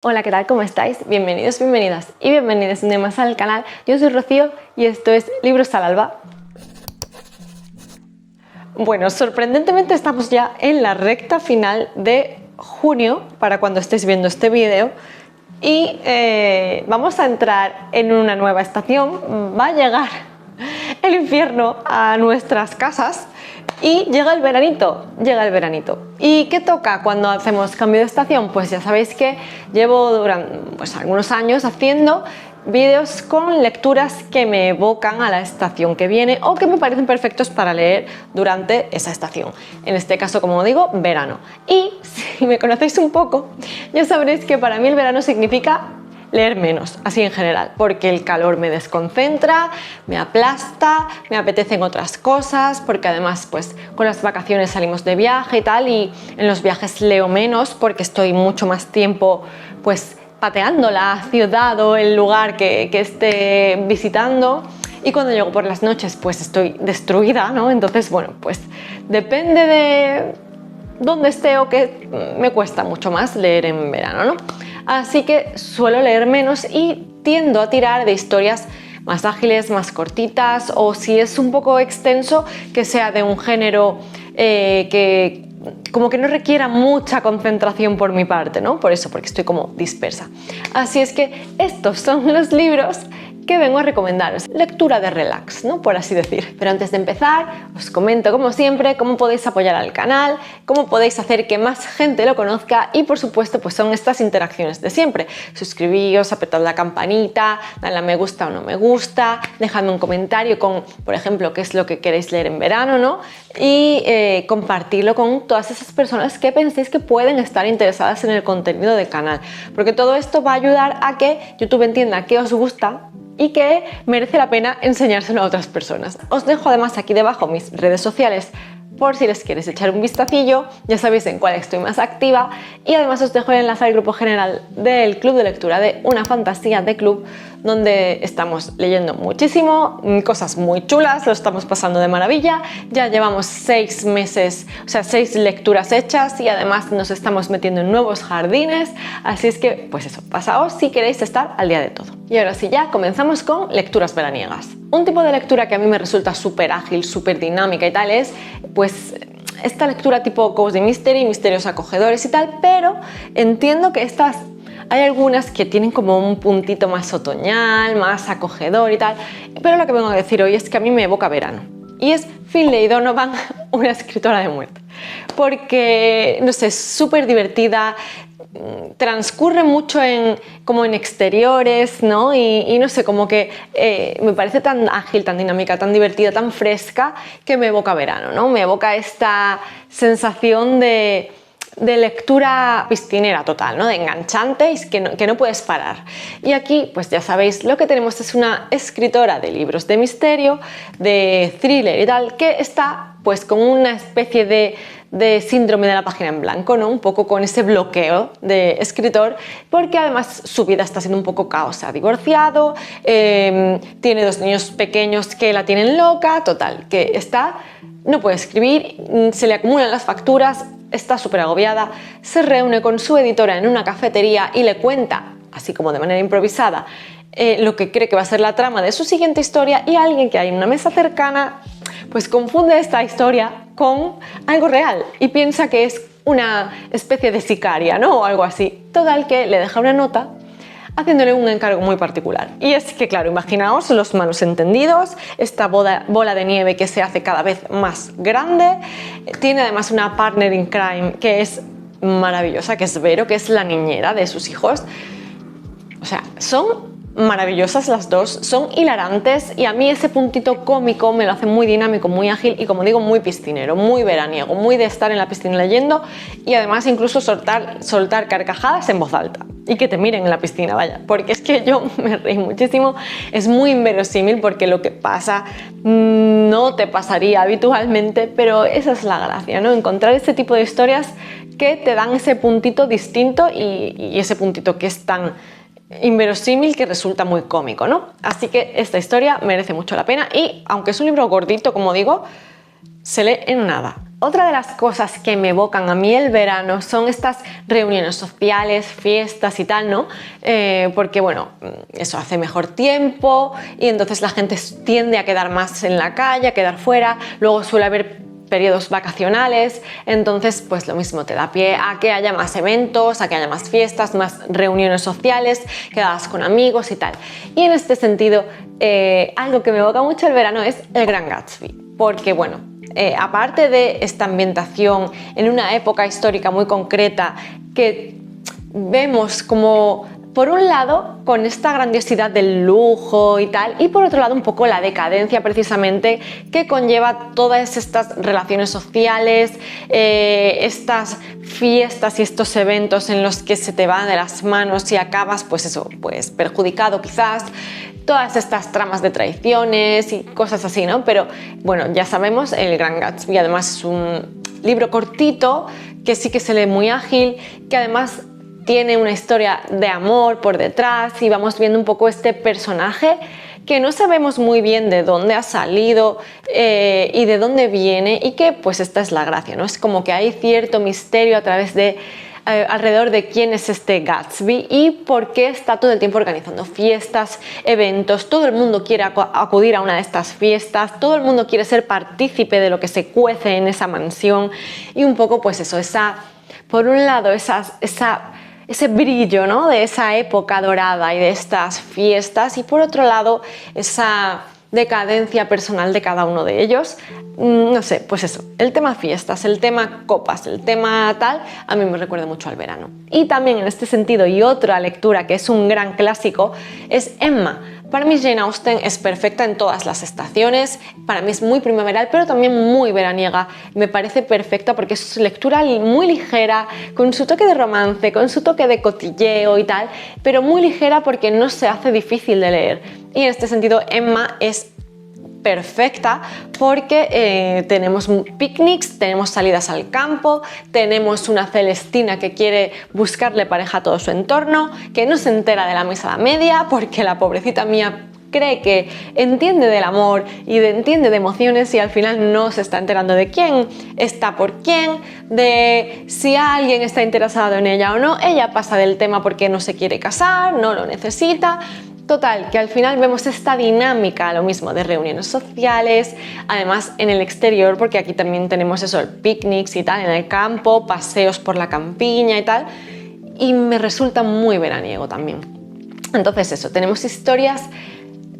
Hola, ¿qué tal? ¿Cómo estáis? Bienvenidos, bienvenidas y bienvenidos de más al canal. Yo soy Rocío y esto es Libros al Alba. Bueno, sorprendentemente estamos ya en la recta final de junio para cuando estéis viendo este vídeo y vamos a entrar en una nueva estación. Va a llegar el invierno a nuestras casas y llega el veranito, ¿Y qué toca cuando hacemos cambio de estación? Pues ya sabéis que llevo durante algunos años haciendo vídeos con lecturas que me evocan a la estación que viene o que me parecen perfectos para leer durante esa estación. En este caso, como digo, verano. Y si me conocéis un poco, ya sabréis que para mí el verano significa leer menos, así en general, porque el calor me desconcentra, me aplasta, me apetecen otras cosas, porque además pues con las vacaciones salimos de viaje y tal, y en los viajes leo menos porque estoy mucho más tiempo pues pateando la ciudad o el lugar que esté visitando, y cuando llego por las noches pues estoy destruida, ¿no? Entonces, bueno, pues depende de dónde esté o que me cuesta mucho más leer en verano, ¿no? Así que suelo leer menos y tiendo a tirar de historias más ágiles, más cortitas, o si es un poco extenso, que sea de un género que como que no requiera mucha concentración por mi parte, ¿no? Por eso, porque estoy como dispersa. Así es que estos son los libros que vengo a recomendaros. Lectura de relax, ¿no? Por así decir. Pero antes de empezar, os comento como siempre cómo podéis apoyar al canal, cómo podéis hacer que más gente lo conozca y por supuesto pues son estas interacciones de siempre. Suscribíos, apretad la campanita, dadle a me gusta o no me gusta, dejadme un comentario con, por ejemplo, qué es lo que queréis leer en verano, ¿no? Y compartirlo con todas esas personas que penséis que pueden estar interesadas en el contenido del canal, porque todo esto va a ayudar a que YouTube entienda que os gusta y que merece la pena enseñárselo a otras personas. Os dejo además aquí debajo mis redes sociales por si les queréis echar un vistacillo, ya sabéis en cuál estoy más activa, y además os dejo el enlace al grupo general del club de lectura de Una Fantasía de Club, donde estamos leyendo muchísimo, cosas muy chulas, lo estamos pasando de maravilla, ya llevamos 6 meses, o sea 6 lecturas hechas y además nos estamos metiendo en nuevos jardines, así es que pues eso, pasaos si queréis estar al día de todo. Y ahora sí, ya comenzamos con lecturas veraniegas. Un tipo de lectura que a mí me resulta súper ágil, súper dinámica y tal es pues esta lectura tipo cozy mystery, misterios acogedores y tal, pero entiendo que hay algunas que tienen como un puntito más otoñal, más acogedor y tal, pero lo que vengo a decir hoy es que a mí me evoca verano. Y es Finlay Donovan, una escritora de muerte. Porque, no sé, es súper divertida, transcurre mucho como en exteriores, ¿no? Y no sé, como que me parece tan ágil, tan dinámica, tan divertida, tan fresca, que me evoca verano, ¿no? Me evoca esta sensación de lectura piscinera total, ¿no? De enganchante y que no puedes parar. Y aquí, pues ya sabéis, lo que tenemos es una escritora de libros de misterio, de thriller y tal, que está pues con una especie de síndrome de la página en blanco, ¿no? Un poco con ese bloqueo de escritor, porque además su vida está siendo un poco caos. Se ha divorciado, tiene 2 niños pequeños que la tienen loca, total, que no puede escribir, se le acumulan las facturas, está súper agobiada, se reúne con su editora en una cafetería y le cuenta, así como de manera improvisada, lo que cree que va a ser la trama de su siguiente historia, y alguien que hay en una mesa cercana pues confunde esta historia con algo real y piensa que es una especie de sicaria, ¿no? O algo así. Total, que le deja una nota haciéndole un encargo muy particular. Y es que, claro, imaginaos los malos entendidos, esta bola de nieve que se hace cada vez más grande. Tiene además una partner in crime que es maravillosa, que es Vero, que es la niñera de sus hijos. O sea, son maravillosas las dos, son hilarantes, y a mí ese puntito cómico me lo hace muy dinámico, muy ágil y, como digo, muy piscinero, muy veraniego, muy de estar en la piscina leyendo y además incluso soltar carcajadas en voz alta y que te miren en la piscina, vaya, porque es que yo me reí muchísimo. Es muy inverosímil porque lo que pasa no te pasaría habitualmente, pero esa es la gracia, ¿no? Encontrar este tipo de historias que te dan ese puntito distinto y ese puntito que es tan inverosímil que resulta muy cómico, ¿no? Así que esta historia merece mucho la pena y, aunque es un libro gordito, como digo, se lee en nada. Otra de las cosas que me evocan a mí el verano son estas reuniones sociales, fiestas y tal, ¿no? Porque, bueno, eso hace mejor tiempo y entonces la gente tiende a quedar más en la calle, a quedar fuera. Luego suele haber periodos vacacionales, entonces pues lo mismo te da pie a que haya más eventos, a que haya más fiestas, más reuniones sociales, quedadas con amigos y tal. Y en este sentido, algo que me evoca mucho el verano es el Gran Gatsby, porque bueno, aparte de esta ambientación en una época histórica muy concreta que vemos como, por un lado, con esta grandiosidad del lujo y tal, y por otro lado un poco la decadencia precisamente que conlleva todas estas relaciones sociales, estas fiestas y estos eventos en los que se te van de las manos y acabas, pues eso, pues perjudicado quizás, todas estas tramas de traiciones y cosas así, ¿no? Pero bueno, ya sabemos, el Gran Gatsby además es un libro cortito que sí que se lee muy ágil, que además tiene una historia de amor por detrás y vamos viendo un poco este personaje que no sabemos muy bien de dónde ha salido y de dónde viene, y que pues esta es la gracia, ¿no? Es como que hay cierto misterio a través de alrededor de quién es este Gatsby y por qué está todo el tiempo organizando fiestas, eventos. Todo el mundo quiere acudir a una de estas fiestas, todo el mundo quiere ser partícipe de lo que se cuece en esa mansión, y un poco pues eso, por un lado ese brillo, ¿no?, de esa época dorada y de estas fiestas, y por otro lado esa decadencia personal de cada uno de ellos. No sé, pues eso, el tema fiestas, el tema copas, el tema tal, a mí me recuerda mucho al verano. Y también en este sentido, y otra lectura que es un gran clásico, es Emma. Para mí Jane Austen es perfecta en todas las estaciones, para mí es muy primaveral, pero también muy veraniega. Me parece perfecta porque es lectura muy ligera, con su toque de romance, con su toque de cotilleo y tal, pero muy ligera porque no se hace difícil de leer. Y en este sentido Emma es perfecta porque tenemos picnics, tenemos salidas al campo, tenemos una Celestina que quiere buscarle pareja a todo su entorno, que no se entera de la misa a la media porque la pobrecita mía cree que entiende del amor y entiende de emociones, y al final no se está enterando de quién está por quién, de si alguien está interesado en ella o no. Ella pasa del tema porque no se quiere casar, no lo necesita. Total, que al final vemos esta dinámica, lo mismo, de reuniones sociales, además en el exterior, porque aquí también tenemos eso, picnics y tal, en el campo, paseos por la campiña y tal, y me resulta muy veraniego también. Entonces eso, tenemos historias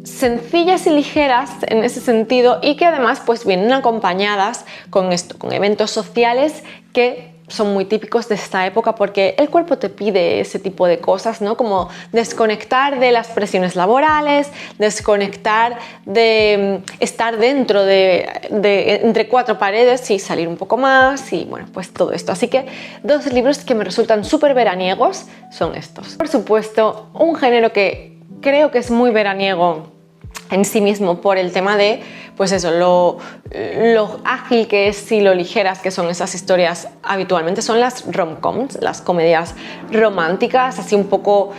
sencillas y ligeras en ese sentido, y que además pues vienen acompañadas con esto, con eventos sociales que son muy típicos de esta época, porque el cuerpo te pide ese tipo de cosas, ¿no? Como desconectar de las presiones laborales, desconectar de estar dentro de entre cuatro paredes y salir un poco más, y bueno, pues todo esto. Así que dos libros que me resultan súper veraniegos son estos. Por supuesto, un género que creo que es muy veraniego en sí mismo por el tema de, pues eso, lo ágil que es y lo ligeras que son esas historias habitualmente, son las rom-coms, las comedias románticas, así un poco,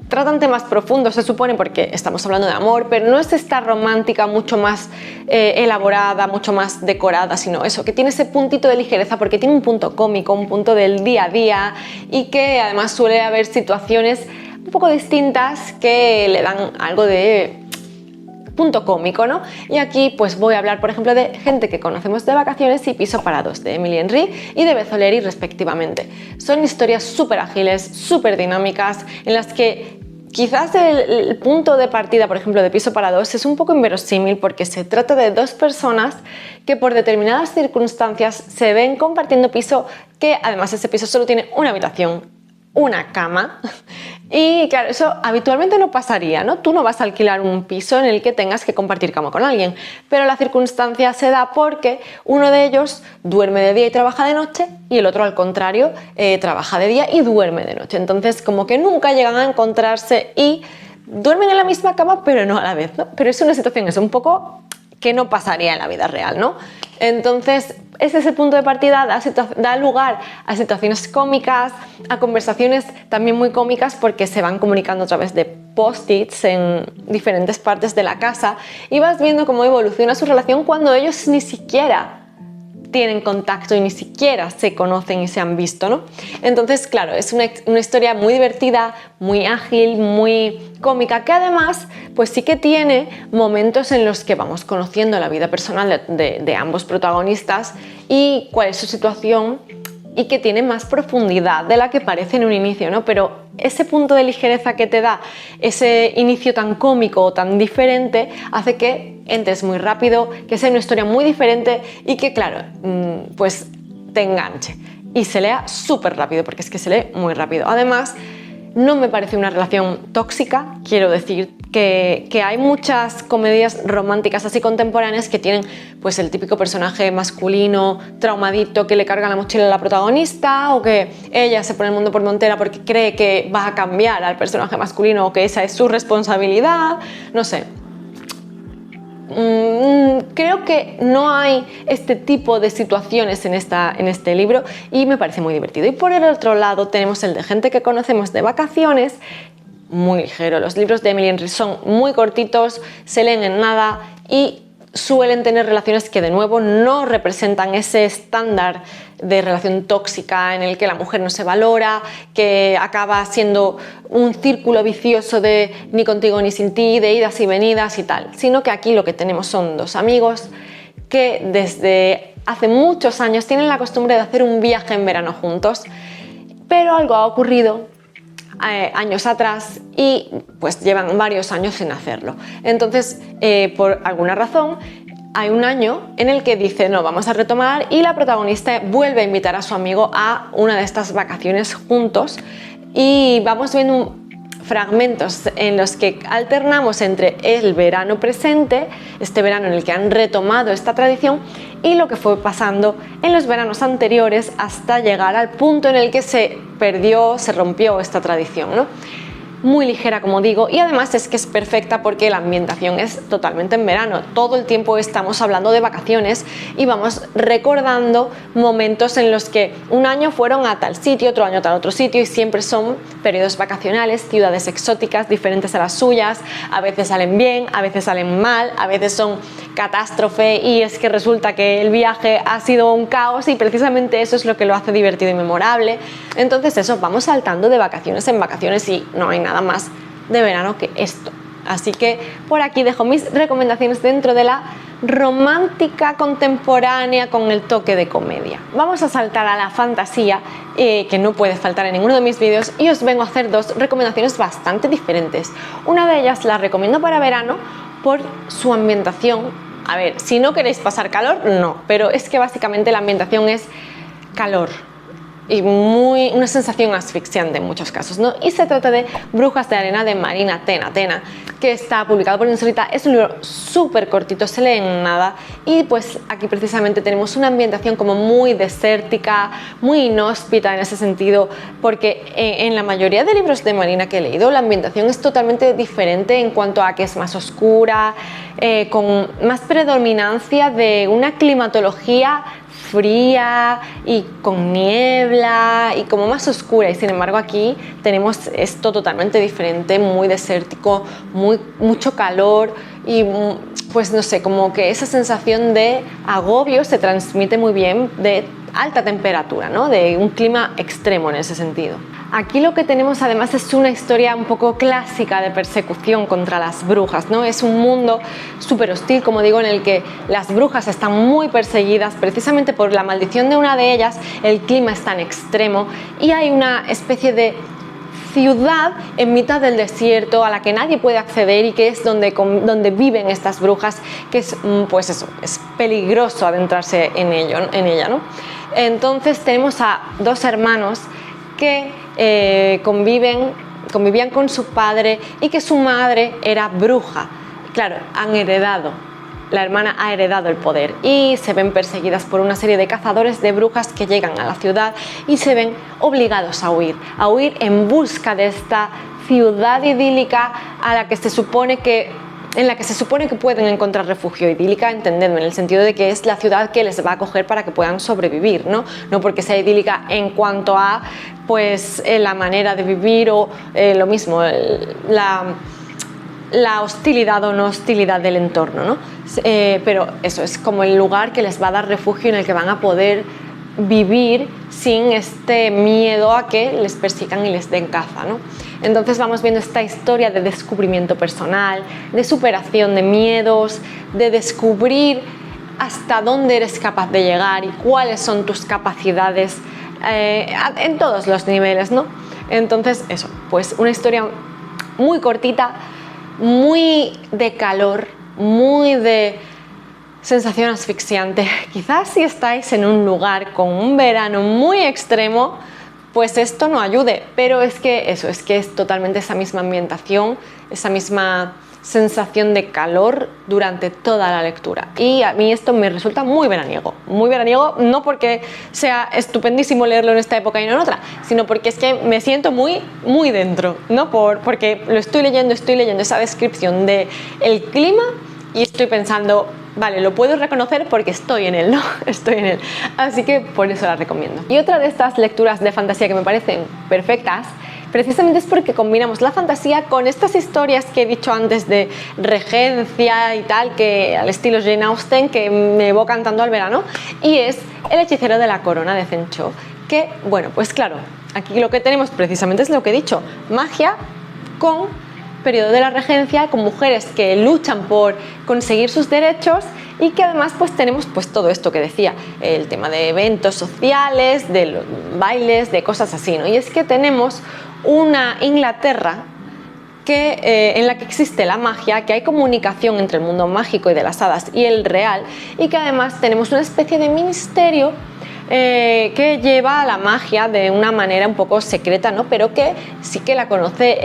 tratan temas profundos, se supone, porque estamos hablando de amor, pero no es esta romántica mucho más elaborada, mucho más decorada, sino eso, que tiene ese puntito de ligereza porque tiene un punto cómico, un punto del día a día, y que además suele haber situaciones un poco distintas que le dan algo de punto cómico, ¿no? Y aquí pues voy a hablar, por ejemplo, de Gente que conocemos de vacaciones y Piso para dos, de Emily Henry y de Beth O'Leary respectivamente. Son historias súper ágiles, súper dinámicas, en las que quizás el punto de partida, por ejemplo, de Piso para dos es un poco inverosímil, porque se trata de dos personas que por determinadas circunstancias se ven compartiendo piso, que además ese piso solo tiene una habitación, una cama, y claro, eso habitualmente no pasaría, ¿no? Tú no vas a alquilar un piso en el que tengas que compartir cama con alguien, pero la circunstancia se da porque uno de ellos duerme de día y trabaja de noche, y el otro al contrario, trabaja de día y duerme de noche. Entonces como que nunca llegan a encontrarse y duermen en la misma cama, pero no a la vez, ¿no? Pero es una situación un poco que no pasaría en la vida real, ¿no? Entonces, ese es el punto de partida, da lugar a situaciones cómicas, a conversaciones también muy cómicas porque se van comunicando a través de post-its en diferentes partes de la casa y vas viendo cómo evoluciona su relación cuando ellos ni siquiera tienen contacto y ni siquiera se conocen y se han visto, ¿no? Entonces, claro, es una historia muy divertida, muy ágil, muy cómica, que además, pues sí que tiene momentos en los que vamos conociendo la vida personal de ambos protagonistas y cuál es su situación y que tiene más profundidad de la que parece en un inicio, ¿no? Pero ese punto de ligereza que te da ese inicio tan cómico o tan diferente hace que entres muy rápido, que sea una historia muy diferente y que, claro, pues te enganche y se lea súper rápido, porque es que se lee muy rápido. Además, no me parece una relación tóxica, quiero decir que hay muchas comedias románticas así contemporáneas que tienen pues el típico personaje masculino traumadito que le carga la mochila a la protagonista, o que ella se pone el mundo por montera porque cree que va a cambiar al personaje masculino o que esa es su responsabilidad, no sé. Creo que no hay este tipo de situaciones en este libro y me parece muy divertido. Y por el otro lado tenemos el de Gente que conocemos de vacaciones, muy ligero. Los libros de Emily Henry son muy cortitos, se leen en nada y suelen tener relaciones que de nuevo no representan ese estándar de relación tóxica en el que la mujer no se valora, que acaba siendo un círculo vicioso de ni contigo ni sin ti, de idas y venidas y tal, sino que aquí lo que tenemos son dos amigos que desde hace muchos años tienen la costumbre de hacer un viaje en verano juntos, pero algo ha ocurrido años atrás y pues llevan varios años sin hacerlo. Entonces, por alguna razón, hay un año en el que dice no, vamos a retomar, y la protagonista vuelve a invitar a su amigo a una de estas vacaciones juntos y vamos viendo fragmentos en los que alternamos entre el verano presente, este verano en el que han retomado esta tradición, y lo que fue pasando en los veranos anteriores hasta llegar al punto en el que se rompió esta tradición, ¿no? Muy ligera, como digo, y además es que es perfecta porque la ambientación es totalmente en verano. Todo el tiempo estamos hablando de vacaciones y vamos recordando momentos en los que un año fueron a tal sitio, otro año a tal otro sitio, y siempre son periodos vacacionales, ciudades exóticas diferentes a las suyas. A veces salen bien, a veces salen mal, a veces son catástrofe y es que resulta que el viaje ha sido un caos, y precisamente eso es lo que lo hace divertido y memorable. Entonces eso, vamos saltando de vacaciones en vacaciones y no hay nada más de verano que esto. Así que por aquí dejo mis recomendaciones dentro de la romántica contemporánea con el toque de comedia. Vamos a saltar a la fantasía, que no puede faltar en ninguno de mis vídeos, y os vengo a hacer dos recomendaciones bastante diferentes. Una de ellas la recomiendo para verano por su ambientación. A ver, si no queréis pasar calor, no, pero es que básicamente la ambientación es calor y una sensación asfixiante en muchos casos, ¿no? Y se trata de Brujas de Arena de Marina Tena, que está publicado por Insolita. Es un libro súper cortito, se lee en nada, y pues aquí precisamente tenemos una ambientación como muy desértica, muy inhóspita en ese sentido, porque en la mayoría de libros de Marina que he leído la ambientación es totalmente diferente en cuanto a que es más oscura, con más predominancia de una climatología fría y con niebla y como más oscura, y sin embargo aquí tenemos esto totalmente diferente, muy desértico, mucho calor, y pues no sé, como que esa sensación de agobio se transmite muy bien, de alta temperatura, ¿no? De un clima extremo en ese sentido. Aquí lo que tenemos además es una historia un poco clásica de persecución contra las brujas, ¿no? Es un mundo súper hostil, como digo, en el que las brujas están muy perseguidas precisamente por la maldición de una de ellas. El clima es tan extremo y hay una especie de ciudad en mitad del desierto a la que nadie puede acceder y que es donde viven estas brujas, que es, pues eso, es peligroso adentrarse en ella, ¿no? Entonces tenemos a dos hermanos que convivían con su padre, y que su madre era bruja. Claro, la hermana ha heredado el poder y se ven perseguidas por una serie de cazadores de brujas que llegan a la ciudad y se ven obligados a huir en busca de esta ciudad idílica a la que se supone que en la que se supone que pueden encontrar refugio. Idílica, entendedme, en el sentido de que es la ciudad que les va a acoger para que puedan sobrevivir, ¿no? No porque sea idílica en cuanto a pues la manera de vivir o lo mismo, la hostilidad o no hostilidad del entorno, ¿no? Pero eso es como el lugar que les va a dar refugio, en el que van a poder vivir sin este miedo a que les persigan y les den caza, ¿no? Entonces vamos viendo esta historia de descubrimiento personal, de superación de miedos, de descubrir hasta dónde eres capaz de llegar y cuáles son tus capacidades en todos los niveles, ¿no? Entonces eso, pues una historia muy cortita, muy de calor, muy de sensación asfixiante. Quizás si estáis en un lugar con un verano muy extremo, pues esto no ayude, pero es que eso, es que es totalmente esa misma ambientación, esa misma sensación de calor durante toda la lectura. Y a mí esto me resulta muy veraniego, no porque sea estupendísimo leerlo en esta época y no en otra, sino porque es que me siento muy dentro, ¿no? Porque lo estoy leyendo esa descripción del clima y estoy pensando, vale, lo puedo reconocer porque estoy en él, ¿no? Estoy en él. Así que por eso la recomiendo. Y otra de estas lecturas de fantasía que me parecen perfectas, precisamente es porque combinamos la fantasía con estas historias que he dicho antes de regencia y tal, que al estilo Jane Austen, que me evocan tanto al verano, y es El hechicero de la corona de Chen Zhou, que, bueno, pues claro, aquí lo que tenemos precisamente es lo que he dicho, magia con periodo de la regencia, con mujeres que luchan por conseguir sus derechos y que además pues tenemos pues todo esto que decía, el tema de eventos sociales, de los bailes, de cosas así, ¿no? Y es que tenemos una Inglaterra en la que existe la magia, que hay comunicación entre el mundo mágico y de las hadas y el real, y que además tenemos una especie de ministerio que lleva a la magia de una manera un poco secreta, ¿no? Pero que sí que la conoce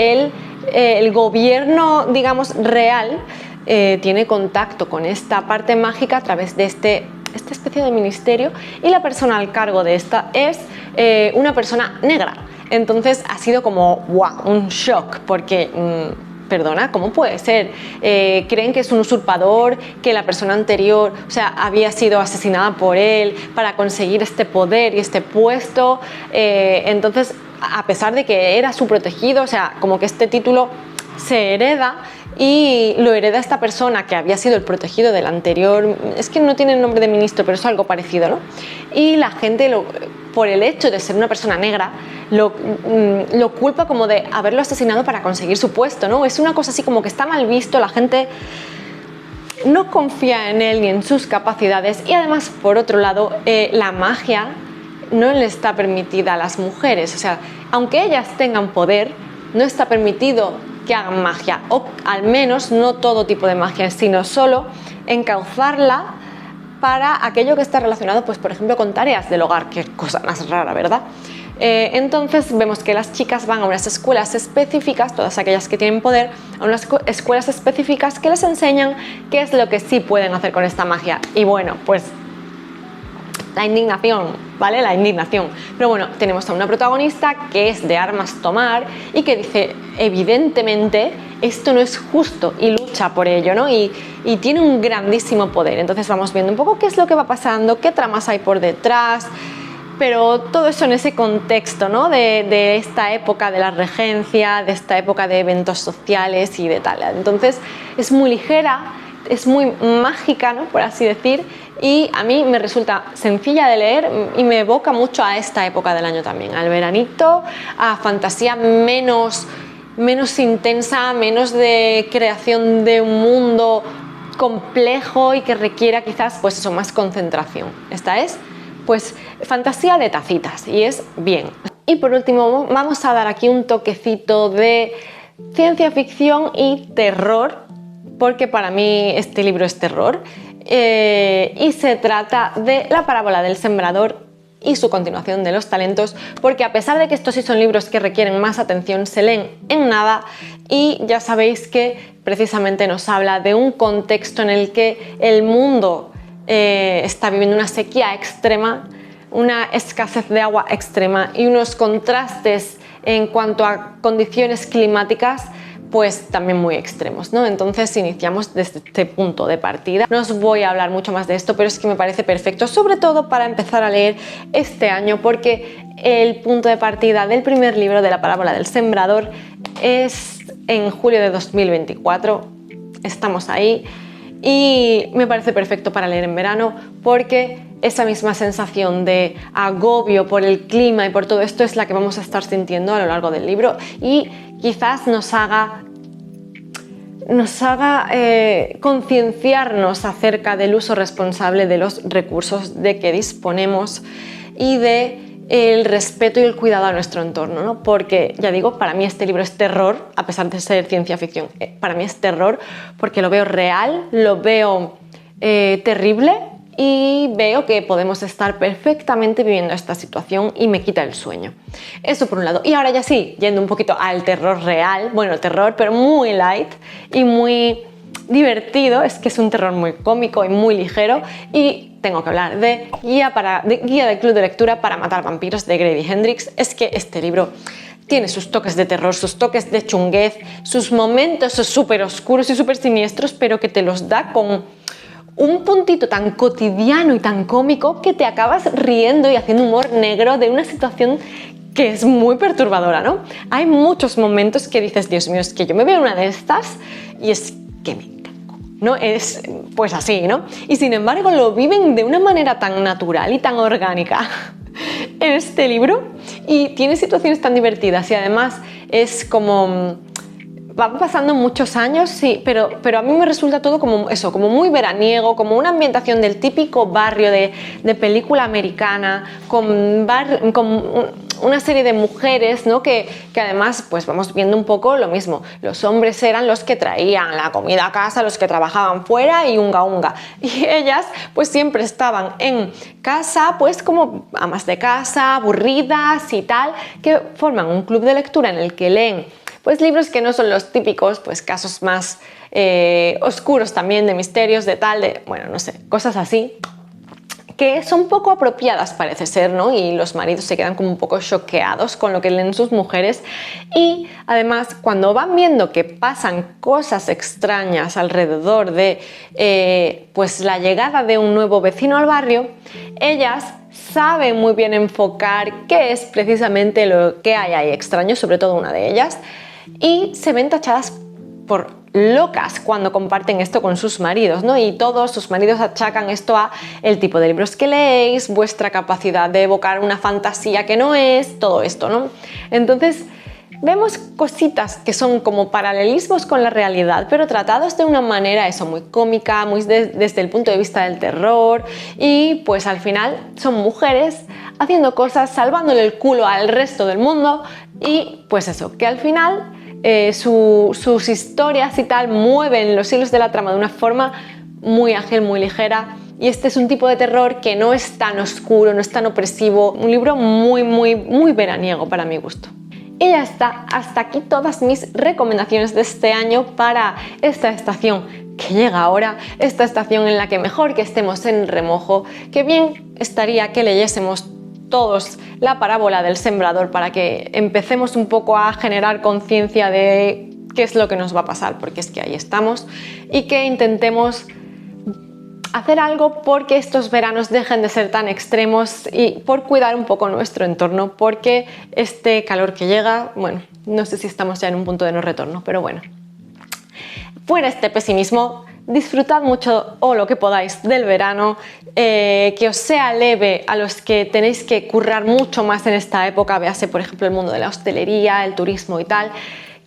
el gobierno, digamos, real, tiene contacto con esta parte mágica a través de esta especie de ministerio, y la persona al cargo de esta es una persona negra. Entonces ha sido como wow, un shock, porque perdona, ¿cómo puede ser? Creen que es un usurpador, que la persona anterior, o sea, había sido asesinada por él para conseguir este poder y este puesto. Entonces, a pesar de que era su protegido, o sea, como que este título se hereda y lo hereda esta persona que había sido el protegido del anterior, es que no tiene el nombre de ministro, pero es algo parecido, ¿no? Y la gente, por el hecho de ser una persona negra, lo culpa como de haberlo asesinado para conseguir su puesto, ¿no? Es una cosa así como que está mal visto, la gente no confía en él ni en sus capacidades, y además, por otro lado, la magia no le está permitida a las mujeres, o sea, aunque ellas tengan poder, no está permitido que hagan magia, o al menos no todo tipo de magia, sino solo encauzarla para aquello que está relacionado, pues por ejemplo, con tareas del hogar, que cosa más rara, ¿verdad? Entonces vemos que las chicas van a unas escuelas específicas, todas aquellas que tienen poder, a unas escuelas específicas que les enseñan qué es lo que sí pueden hacer con esta magia. Y bueno, pues la indignación, ¿vale? La indignación. Pero bueno, tenemos a una protagonista que es de armas tomar y que dice, evidentemente, esto no es justo, y lucha por ello, ¿no? Y tiene un grandísimo poder. Entonces vamos viendo un poco qué es lo que va pasando, qué tramas hay por detrás, pero todo eso en ese contexto, ¿no? de esta época de la regencia, de esta época de eventos sociales y de tal. Entonces es muy ligera, es muy mágica, ¿no? Por así decir, y a mí me resulta sencilla de leer y me evoca mucho a esta época del año también, al veranito, a fantasía menos intensa, menos de creación de un mundo complejo y que requiera quizás pues eso, más concentración. Esta es pues fantasía de tacitas y es bien. Y por último vamos a dar aquí un toquecito de ciencia ficción y terror, porque para mí este libro es terror, y se trata de La parábola del sembrador y su continuación de los talentos, porque a pesar de que estos sí son libros que requieren más atención, se leen en nada, y ya sabéis que precisamente nos habla de un contexto en el que el mundo está viviendo una sequía extrema, una escasez de agua extrema y unos contrastes en cuanto a condiciones climáticas pues también muy extremos, ¿no? Entonces iniciamos desde este punto de partida. No os voy a hablar mucho más de esto, pero es que me parece perfecto, sobre todo para empezar a leer este año, porque el punto de partida del primer libro de la parábola del sembrador es en julio de 2024. Estamos ahí y me parece perfecto para leer en verano, porque esa misma sensación de agobio por el clima y por todo esto es la que vamos a estar sintiendo a lo largo del libro, y quizás nos haga concienciarnos acerca del uso responsable de los recursos de que disponemos y de el respeto y el cuidado a nuestro entorno, ¿no? Porque, ya digo, para mí este libro es terror, a pesar de ser ciencia ficción. Para mí es terror porque lo veo real, lo veo terrible, y veo que podemos estar perfectamente viviendo esta situación y me quita el sueño. Eso por un lado. Y ahora ya sí, yendo un poquito al terror real, bueno, terror, pero muy light y muy divertido. Es que es un terror muy cómico y muy ligero, y tengo que hablar de Guía del Club de Lectura para matar vampiros, de Grady Hendrix. Es que este libro tiene sus toques de terror, sus toques de chunguez, sus momentos súper oscuros y súper siniestros, pero que te los da con un puntito tan cotidiano y tan cómico que te acabas riendo y haciendo humor negro de una situación que es muy perturbadora, ¿no? Hay muchos momentos que dices, Dios mío, es que yo me veo en una de estas y es que me cago, ¿no? Es pues así, ¿no? Y sin embargo lo viven de una manera tan natural y tan orgánica en este libro, y tiene situaciones tan divertidas, y además es como van pasando muchos años, sí, pero a mí me resulta todo como eso, como muy veraniego, como una ambientación del típico barrio de película americana, con una serie de mujeres, ¿no? que además pues vamos viendo un poco lo mismo. Los hombres eran los que traían la comida a casa, los que trabajaban fuera y unga unga, y ellas pues siempre estaban en casa, pues como amas de casa, aburridas y tal, que forman un club de lectura en el que leen pues libros que no son los típicos, pues casos más oscuros también, de misterios, de tal, de, bueno, no sé, cosas así, que son poco apropiadas parece ser, ¿no? Y los maridos se quedan como un poco choqueados con lo que leen sus mujeres, y además cuando van viendo que pasan cosas extrañas alrededor de pues la llegada de un nuevo vecino al barrio, ellas saben muy bien enfocar qué es precisamente lo que hay ahí extraño, sobre todo una de ellas, y se ven tachadas por locas cuando comparten esto con sus maridos, ¿no? Y todos sus maridos achacan esto a el tipo de libros que leéis, vuestra capacidad de evocar una fantasía que no es, todo esto, ¿no? Entonces vemos cositas que son como paralelismos con la realidad, pero tratados de una manera eso, muy cómica, muy desde el punto de vista del terror, y pues al final son mujeres haciendo cosas, salvándole el culo al resto del mundo, y pues eso, que al final sus historias y tal mueven los hilos de la trama de una forma muy ágil, muy ligera. Y este es un tipo de terror que no es tan oscuro, no es tan opresivo, un libro muy veraniego para mi gusto. Y ya está, hasta aquí todas mis recomendaciones de este año para esta estación que llega ahora, esta estación en la que mejor que estemos en remojo, que bien estaría que leyésemos todos la parábola del sembrador para que empecemos un poco a generar conciencia de qué es lo que nos va a pasar, porque es que ahí estamos, y que intentemos hacer algo porque estos veranos dejen de ser tan extremos y por cuidar un poco nuestro entorno, porque este calor que llega, bueno, no sé si estamos ya en un punto de no retorno, pero bueno. Fuera este pesimismo, disfrutad mucho o lo que podáis del verano, que os sea leve a los que tenéis que currar mucho más en esta época, véase por ejemplo el mundo de la hostelería, el turismo y tal,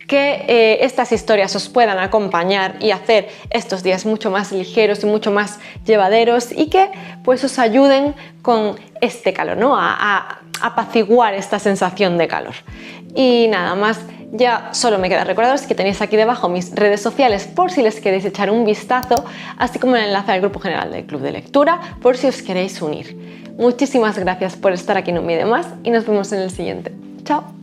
que estas historias os puedan acompañar y hacer estos días mucho más ligeros y mucho más llevaderos, y que pues os ayuden con este calor, ¿no? a apaciguar esta sensación de calor. Y nada más, ya solo me queda recordaros que tenéis aquí debajo mis redes sociales por si les queréis echar un vistazo, así como el enlace al grupo general del Club de Lectura por si os queréis unir. Muchísimas gracias por estar aquí en un vídeo más y nos vemos en el siguiente. ¡Chao!